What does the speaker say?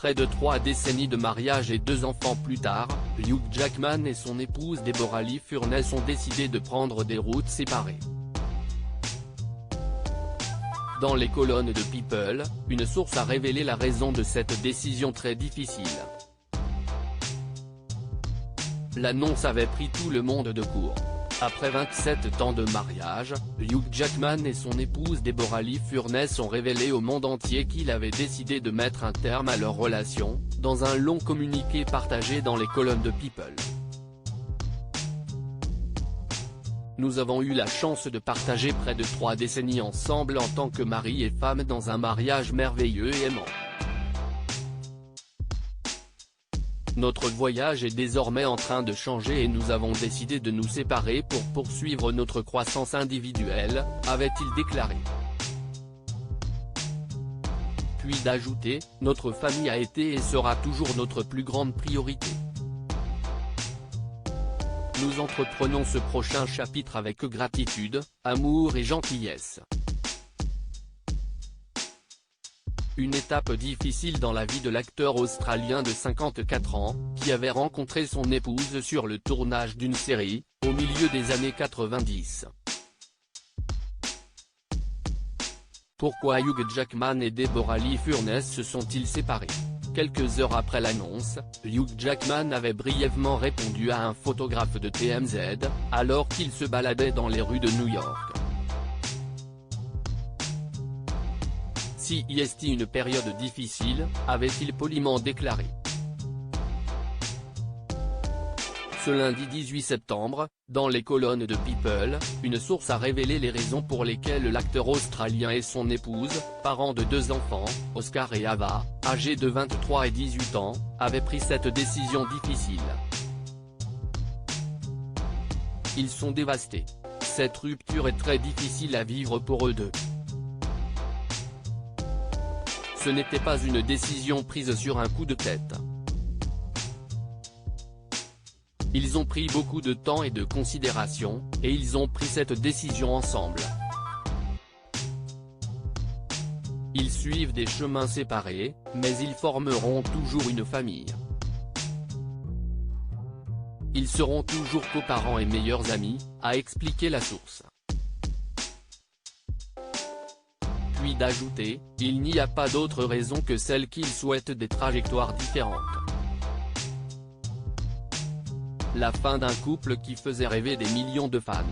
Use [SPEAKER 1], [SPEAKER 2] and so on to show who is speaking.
[SPEAKER 1] Près de 3 décennies de mariage et 2 enfants plus tard, Hugh Jackman et son épouse Deborah Lee Furness ont décidé de prendre des routes séparées. Dans les colonnes de People, une source a révélé la raison de cette décision très difficile. L'annonce avait pris tout le monde de court. Après 27 ans de mariage, Hugh Jackman et son épouse Deborah Lee Furness ont révélé au monde entier qu'il avait décidé de mettre un terme à leur relation, dans un long communiqué partagé dans les colonnes de People. Nous avons eu la chance de partager près de 3 décennies ensemble en tant que mari et femme dans un mariage merveilleux et aimant. Notre voyage est désormais en train de changer et nous avons décidé de nous séparer pour poursuivre notre croissance individuelle, avait-il déclaré. Puis d'ajouter, notre famille a été et sera toujours notre plus grande priorité. Nous entreprenons ce prochain chapitre avec gratitude, amour et gentillesse. Une étape difficile dans la vie de l'acteur australien de 54 ans, qui avait rencontré son épouse sur le tournage d'une série, au milieu des années 90. Pourquoi Hugh Jackman et Deborah Lee Furness se sont-ils séparés? Quelques heures après l'annonce, Hugh Jackman avait brièvement répondu à un photographe de TMZ, alors qu'il se baladait dans les rues de New York. Si est une période difficile, avait-il poliment déclaré. Ce lundi 18 septembre, dans les colonnes de People, une source a révélé les raisons pour lesquelles l'acteur australien et son épouse, parents de 2 enfants, Oscar et Ava, âgés de 23 et 18 ans, avaient pris cette décision difficile. Ils sont dévastés. Cette rupture est très difficile à vivre pour eux deux. Ce n'était pas une décision prise sur un coup de tête. Ils ont pris beaucoup de temps et de considération, et ils ont pris cette décision ensemble. Ils suivent des chemins séparés, mais ils formeront toujours une famille. Ils seront toujours coparents et meilleurs amis, a expliqué la source. Puis d'ajouter, il n'y a pas d'autre raison que celle qu'ils souhaitent des trajectoires différentes. La fin d'un couple qui faisait rêver des millions de fans.